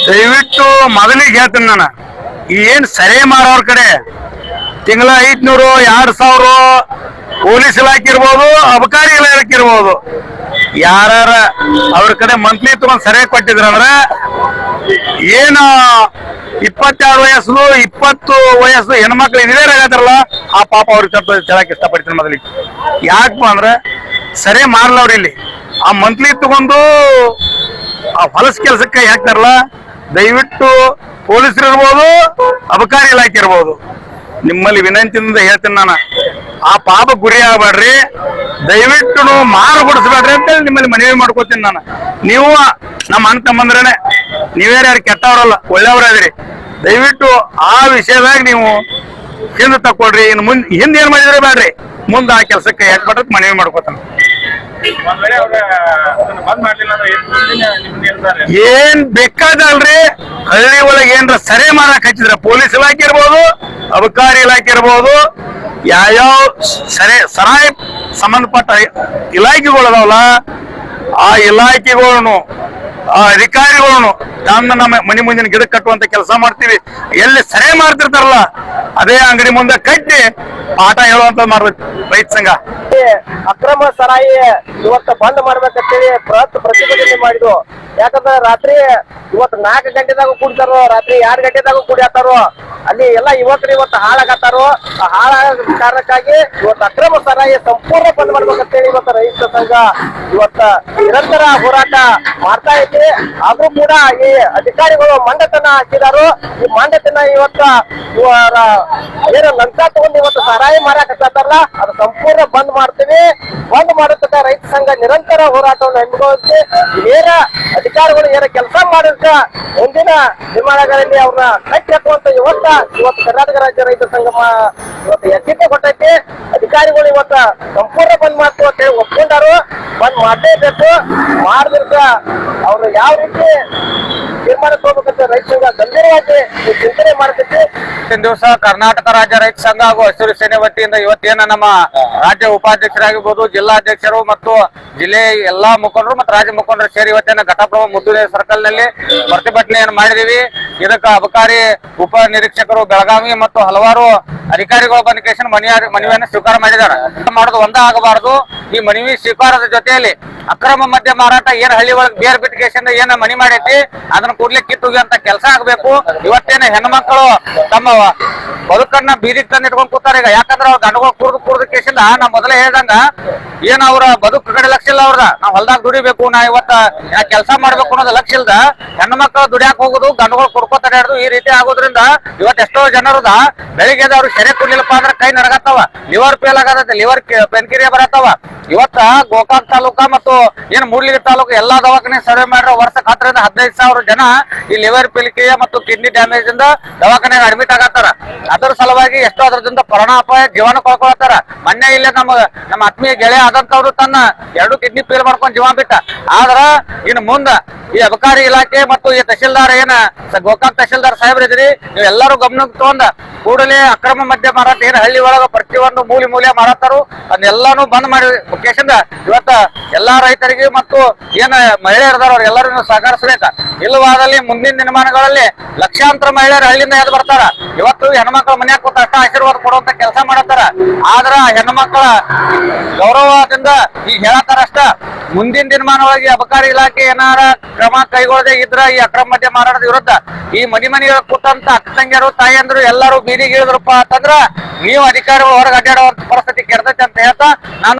ದಯವಿಟ್ಟು ಮೊದಲಿಗೆ ಹೇಳ್ತೀನಿ ನಾನು, ಏನ್ ಸರಿ ಮಾರೋರ್ ಕಡೆ ತಿಂಗಳ 500 2000 ಪೊಲೀಸ್ ಇಲಾಖೆ ಇರ್ಬೋದು, ಅಬಕಾರಿ ಇಲಾಖೆ ಇರ್ಬೋದು, ಯಾರ ಅವ್ರ ಕಡೆ ಮಂತ್ಲಿ ತಗೊಂಡ್ ಸರಿಯಾಗಿ ಕೊಟ್ಟಿದ್ರಂದ್ರ ಏನು 22 ವಯಸ್ಸು 20 ವಯಸ್ಸು ಹೆಣ್ಮಕ್ಳು ಇಂಜಿನಿಯರ್ ಆಗತ್ತಾರಲ್ಲ, ಆ ಪಾಪ ಅವ್ರಿಗೆ ಹೇಳಕ್ ಇಷ್ಟಪಡ್ತೀನಿ ಮೊದಲಿಗೆ. ಯಾಕಪ್ಪ ಅಂದ್ರೆ ಸರಿ ಮಾರ್ಲವ್ರಿ ಇಲ್ಲಿ ಆ ಮಂತ್ಲಿ ತಗೊಂಡು ಆ ಹೊಲಸ್ ಕೆಲ್ಸಕ್ಕೆ ಹಾಕ್ತಾರಲ್ಲ, ದಯವಿಟ್ಟು ಪೊಲೀಸರು ಇರ್ಬೋದು, ಅಬಕಾರಿ ಇಲಾಖೆ ಇರ್ಬೋದು, ನಿಮ್ಮಲ್ಲಿ ವಿನಂತಿಯಿಂದ ಹೇಳ್ತೀನಿ ನಾನು, ಆ ಪಾಪ ಗುರಿ ಆಗಬೇಡ್ರಿ, ದಯವಿಟ್ಟು ಮಾರು ಬಿಡಿಸ್ಬೇಡ್ರಿ ಅಂತೇಳಿ ನಿಮ್ಮಲ್ಲಿ ಮನವಿ ಮಾಡ್ಕೋತೀನಿ ನಾನು. ನೀವು ನಮ್ಮ ಅಣ್ಣ ತಮ್ಮಂದ್ರೇನೆ, ನೀವ್ಯಾರು ಕೆಟ್ಟವ್ರಲ್ಲ, ಒಳ್ಳೆಯವ್ರಾದ್ರಿ. ದಯವಿಟ್ಟು ಆ ವಿಷಯದಾಗ ನೀವು ಹಿಂದೆ ತಕೊಳ್ರಿ. ಇನ್ನು ಹಿಂದೆ ಏನ್ ಮಾಡಿದ್ರೆ ಬೇಡ್ರಿ, ಮುಂದೆ ಆ ಕೆಲಸಕ್ಕೆ ಯಾಕೆ ಮನವಿ ಮಾಡ್ಕೋತಾನೆ. ಏನ್ ಬೇಕಾದಲ್ರಿ, ಹಳ್ಳಿ ಒಳಗೆ ಏನ್ರ ಸರಿ ಮಾರಕ್ ಹಚ್ಚಿದ್ರ ಪೊಲೀಸ್ ಇಲಾಖೆ ಇರ್ಬೋದು, ಅಬಕಾರಿ ಇಲಾಖೆ ಇರ್ಬೋದು, ಯಾವ್ಯಾವ ಸರಾಯಿ ಸಂಬಂಧಪಟ್ಟ ಇಲಾಖೆಗಳು ಅದಾವಲ್ಲ, ಆ ಇಲಾಖೆಗಳನ್ನು ಆ ಅಧಿಕಾರಿಗಳನ್ನು ತಂದು ನಮ್ಮ ಮನೆ ಮುಂದಿನ ಗಿಡ ಕಟ್ಟುವಂತ ಕೆಲಸ ಮಾಡ್ತೀವಿ. ಎಲ್ಲಿ ಸರಿ ಮಾಡ್ತಿರ್ತಾರಲ್ಲ ಅದೇ ಅಂಗಡಿ ಮುಂದೆ ಕಟ್ಟಿ ಪಾಠ ಹೇಳುವಂತ ಮಾಡ್ಬೇಕು ರೈತ ಸಂಘ. ಅಕ್ರಮ ಸರಾಯಿ ಇವತ್ತು ಬಂದ್ ಮಾಡ್ಬೇಕಂತೇಳಿ ಪ್ರತಿಭಟನೆ ಮಾಡಿದ್ವು. ಯಾಕಂದ್ರೆ ರಾತ್ರಿ ಇವತ್ತು 4 ಗಂಟೆದಾಗ ಕುಡಿತಾರೋ, ರಾತ್ರಿ 2 ಗಂಟೆದಾಗ ಕುಡಿಯತ್ತಾರೋ, ಅಲ್ಲಿ ಎಲ್ಲ ಯುವಕರು ಇವತ್ತು ಹಾಳಾಗತ್ತಾರೋ. ಆ ಹಾಳಾಗ ಕಾರಣಕ್ಕಾಗಿ ಇವತ್ತು ಅಕ್ರಮ ಸರಾಯಿ ಸಂಪೂರ್ಣ ಬಂದ್ ಮಾಡ್ಬೇಕಂತೇಳಿ ಇವತ್ತು ರೈತ ಸಂಘ ಇವತ್ತು ನಿರಂತರ ಹೋರಾಟ ಮಾಡ್ತಾ ಇದೆ. ಆದ್ರೂ ಕೂಡ ಈ ಅಧಿಕಾರಿಗಳು ಮಂಡತನ ಹಾಕಿದಾರು. ಈ ಮಂಡತನ ಇವತ್ತು ಏನು ಲಂಚ ತಗೊಂಡು ಇವತ್ತು ಸರಾಯಿ ಮಾರಾಕತ್ತಾರಲ್ಲ, ಅದು ಸಂಪೂರ್ಣ ಬಂದ್ ಮಾಡ್ತೀವಿ. ಬಂದ್ ಮಾಡತಕ್ಕ ರೈತ ಸಂಘ ನಿರಂತರ ಹೋರಾಟವನ್ನು ಹಮ್ಮಿಕೊಳ್ಳುತ್ತೆ. ನೇರ ಅಧಿಕಾರಿಗಳು ಏನ ಕೆಲಸ ಮಾಡಿದ್ರೆ ಮುಂದಿನ ದಿನಮಾನಗಳಲ್ಲಿ ಅವ್ರನ್ನ ಕಟ್ಟಿ ಹಾಕುವಂತ ಇವತ್ತು ಕರ್ನಾಟಕ ರಾಜ್ಯ ರೈತ ಸಂಘ ಇವತ್ತು ಎಚ್ಚರಿಕೆ ಕೊಟ್ಟೈತಿ. ಅಧಿಕಾರಿಗಳು ಇವತ್ತು ಸಂಪೂರ್ಣ ಬಂದ್ ಮಾಡ್ತೀವಿ ಅಂತ ಹೇಳಿ ಒಪ್ಕೊಂಡಾರು. ಬಂದ್ ಮಾಡಲೇಬೇಕು. ಮಾಡಿದ್ರೆ ಅವ್ರು ಯಾವ ರೀತಿ ತೀರ್ಮಾನ ತಗೋಬೇಕಂತ ರೈತ ಸಂಘ ಗಂಭೀರವಾಗಿ ಚಿಂತನೆ ಮಾಡ್ತೈತಿ. ದಿವಸ ಕರ್ನಾಟಕ ರಾಜ್ಯ ರೈತ ಸಂಘ ಹಾಗೂ ಹಸಿರು ಸೇನೆ ವತಿಯಿಂದ ಇವತ್ತೇನ ನಮ್ಮ ರಾಜ್ಯ ಉಪಾಧ್ಯಕ್ಷರಾಗಿರ್ಬೋದು, ಜಿಲ್ಲಾಧ್ಯಕ್ಷರು ಮತ್ತು ಜಿಲ್ಲೆ ಎಲ್ಲಾ ಮುಖಂಡರು ಮತ್ತು ರಾಜ್ಯ ಮುಖಂಡರು ಸೇರಿ ಇವತ್ತೇನ ಘಟಪ್ರಭಾ ಮುದ್ದು ಸರ್ಕಲ್ ನಲ್ಲಿ ಪ್ರತಿಭಟನೆಯನ್ನು ಮಾಡಿದೀವಿ. ಇದಕ್ಕೆ ಅಬಕಾರಿ ಉಪ ನಿರೀಕ್ಷಕರು ಬೆಳಗಾವಿ ಮತ್ತು ಹಲವಾರು ಅಧಿಕಾರಿಗಳು ಬಂದ ಕೇಶನ್ ಮನವಿಯನ್ನು ಸ್ವೀಕಾರ ಮಾಡಿದ್ದಾರೆ. ಮಾಡೋದು ಒಂದೇ ಆಗಬಾರದು. ಈ ಮನವಿ ಸ್ವೀಕಾರದ ಜೊತೆಯಲ್ಲಿ ಅಕ್ರಮ ಮದ್ಯ ಮಾರಾಟ ಏನ್ ಹಳ್ಳಿ ಒಳಗೆ ಬೇರ್ ಬಿಟ್ಟು ಕೇಶನ್ ಏನ್ ಮನಿ ಮಾಡೈತಿ ಅದನ್ನ ಕೂಡ್ಲೆ ಕಿತ್ತುಗಿ ಅಂತ ಕೆಲಸ ಆಗ್ಬೇಕು. ಇವತ್ತೇನ ಹೆಣ್ಮಕ್ಳು ತಮ್ಮ ಬದುಕನ್ನ ಬೀದಿಗೆ ತಂದು ಇಟ್ಕೊಂಡ್ ಕೂತಾರೆ. ಈಗ ಯಾಕಂದ್ರೆ ಅವ್ರ ಗಂಡುಗಳು ಕುರ್ದು ಕೇಸಿಂದ ನಾ ಮೊದಲೇ ಹೇಳ್ದಂಗ ಏನ್ ಅವ್ರ ಬದುಕು ಕಡೆ ಲಕ್ಷ ಇಲ್ಲ ಅವ್ರದ. ನಾವ್ ಹೊಲ್ದಾಗ ದುಡಿಬೇಕು, ನಾ ಇವತ್ತ ಕೆಲಸ ಮಾಡ್ಬೇಕು ಅನ್ನೋದು ಲಕ್ಷ್ಯ ಇಲ್ದ ಹೆಣ್ಮಕ್ಳು ದುಡಿಯಾಕ ಹೋಗುದು, ಗಂಡುಗಳು ಕುಡ್ಕೋತಾಡ್ಯಾಡುದು, ಈ ರೀತಿ ಆಗೋದ್ರಿಂದ ಇವತ್ತು ಎಷ್ಟೋ ಜನರದ ಬೆಳಿಗ್ಗೆ ಅವ್ರು ಸೆರೆ ಕೊಡ್ಲಿಲ್ಲಪ್ಪ ಅಂದ್ರೆ ಕೈ ನಡಗತ್ತಾವ, ಲಿವರ್ ಫೇಲ್ ಆಗತ್ತ, ಲಿವರ್ ಪೆನ್ಕಿರಿಯ ಬರತ್ತಾವ. ಇವತ್ತ ಗೋಕಾಕ್ ತಾಲೂಕಾ ಮತ್ತು ಏನ್ ಮೂಡ್ಲಿಗಿ ತಾಲೂಕು ಎಲ್ಲಾ ದವಾಖಾನೆ ಸರ್ವೆ ಮಾಡ್ರ ವರ್ಷಕ್ಕೆ 10 ರಿಂದ 15,000 ಜನ ಈ ಲಿವರ್ ಪೆನ್ಕಿರಿಯ ಮತ್ತು ಕಿಡ್ನಿ ಡ್ಯಾಮೇಜ್ ಇಂದ ದವಾಖಾನೆಗೆ ಅಡ್ಮಿಟ್ ಆಗತ್ತಾರ. ಅದರ ಸಲುವಾಗಿ ಎಷ್ಟೋ ಅದರಿಂದ ಪ್ರಾಣಾಪಾಯ ಜೀವನ ಕಳ್ಕೊಳತ್ತಾರ. ಮೊನ್ನೆ ಇಲ್ಲೇ ನಮ್ಮ ಆತ್ಮೀಯ ಗೆಳೆಯ ಆದಂತವ್ರು ತನ್ನ 2 ಕಿಡ್ನಿ ಫೇಲ್ ಮಾಡ್ಕೊಂಡು ಜೀವ ಬಿಟ್ಟ. ಆದ್ರ ಇನ್ನು ಮುಂದ ಈ ಅಬಕಾರಿ ಇಲಾಖೆ ಮತ್ತು ಈ ತಹಶೀಲ್ದಾರ್ ಏನ ಗೋಕಾಕ್ ತಹಶೀಲ್ದಾರ್ ಸಾಹೇಬ್ರಿದ್ರಿ, ನೀವು ಎಲ್ಲರೂ ಗಮನಕ್ಕೆ ತಗೊಂಡ ಕೂಡಲೇ ಅಕ್ರಮ ಮದ್ಯ ಮಾರಾಟ ಏನ್ ಹಳ್ಳಿ ಒಳಗ ಪ್ರತಿಯೊಂದು ಮೂಲೆ ಮಾರಾಟರು ಅದನ್ನೆಲ್ಲಾನು ಬಂದ್ ಮಾಡಿ ಕೇಶಿಂದ ಇವತ್ತ ಎಲ್ಲಾ ರೈತರಿಗೆ ಮತ್ತು ಏನ ಮಹಿಳೆಯರದಾರ ಅವ್ರ ಎಲ್ಲರೂ ಸಹಕರಿಸಬೇಕ. ಇಲ್ಲವಾದಲ್ಲಿ ಮುಂದಿನ ದಿನಮಾನಗಳಲ್ಲಿ ಲಕ್ಷಾಂತರ ಮಹಿಳೆಯರು ಹಳ್ಳಿಯಿಂದ ಎದ್ದು ಬರ್ತಾರ. ಇವತ್ತು ಹೆಣ್ಮಕ್ಳ ಮನ್ಯಾಗ ಕೂತ ಅಷ್ಟ ಆಶೀರ್ವಾದ ಕೊಡುವಂತ ಕೆಲಸ ಮಾಡತ್ತಾರ. ಆದ್ರ ಹೆಣ್ಮಕ್ಳ ಗೌರವದಿಂದ ಈಗ ಹೇಳತ್ತಾರ ಅಷ್ಟ. ಮುಂದಿನ ದಿನಮಾನವಾಗಿ ಅಬಕಾರಿ ಇಲಾಖೆ ಏನಾರ ಕ್ರಮ ಕೈಗೊಳ್ಳದೆ ಇದ್ರ ಈ ಅಕ್ರಮ ಮದ್ಯ ಮಾರಾಟದ ವಿರುದ್ಧ ಈ ಮನೆ ಕೂತಂತ ಅಕ್ಕ ತಂಗಿಯರು ತಾಯಿಯಂದ್ರು ಎಲ್ಲರೂ ಬೀದಿಗೆ ಇಳಿದ್ರಪ್ಪ ಅಂತಂದ್ರ ನೀವು ಅಧಿಕಾರಿಗಳು ಹೊರಗೆ ಅಡ್ಡಾಡುವಂತ ಪರಿಸ್ಥಿತಿ ಕೆಡತೈತೆ ಅಂತ ಹೇಳ್ತಾ ನಾನು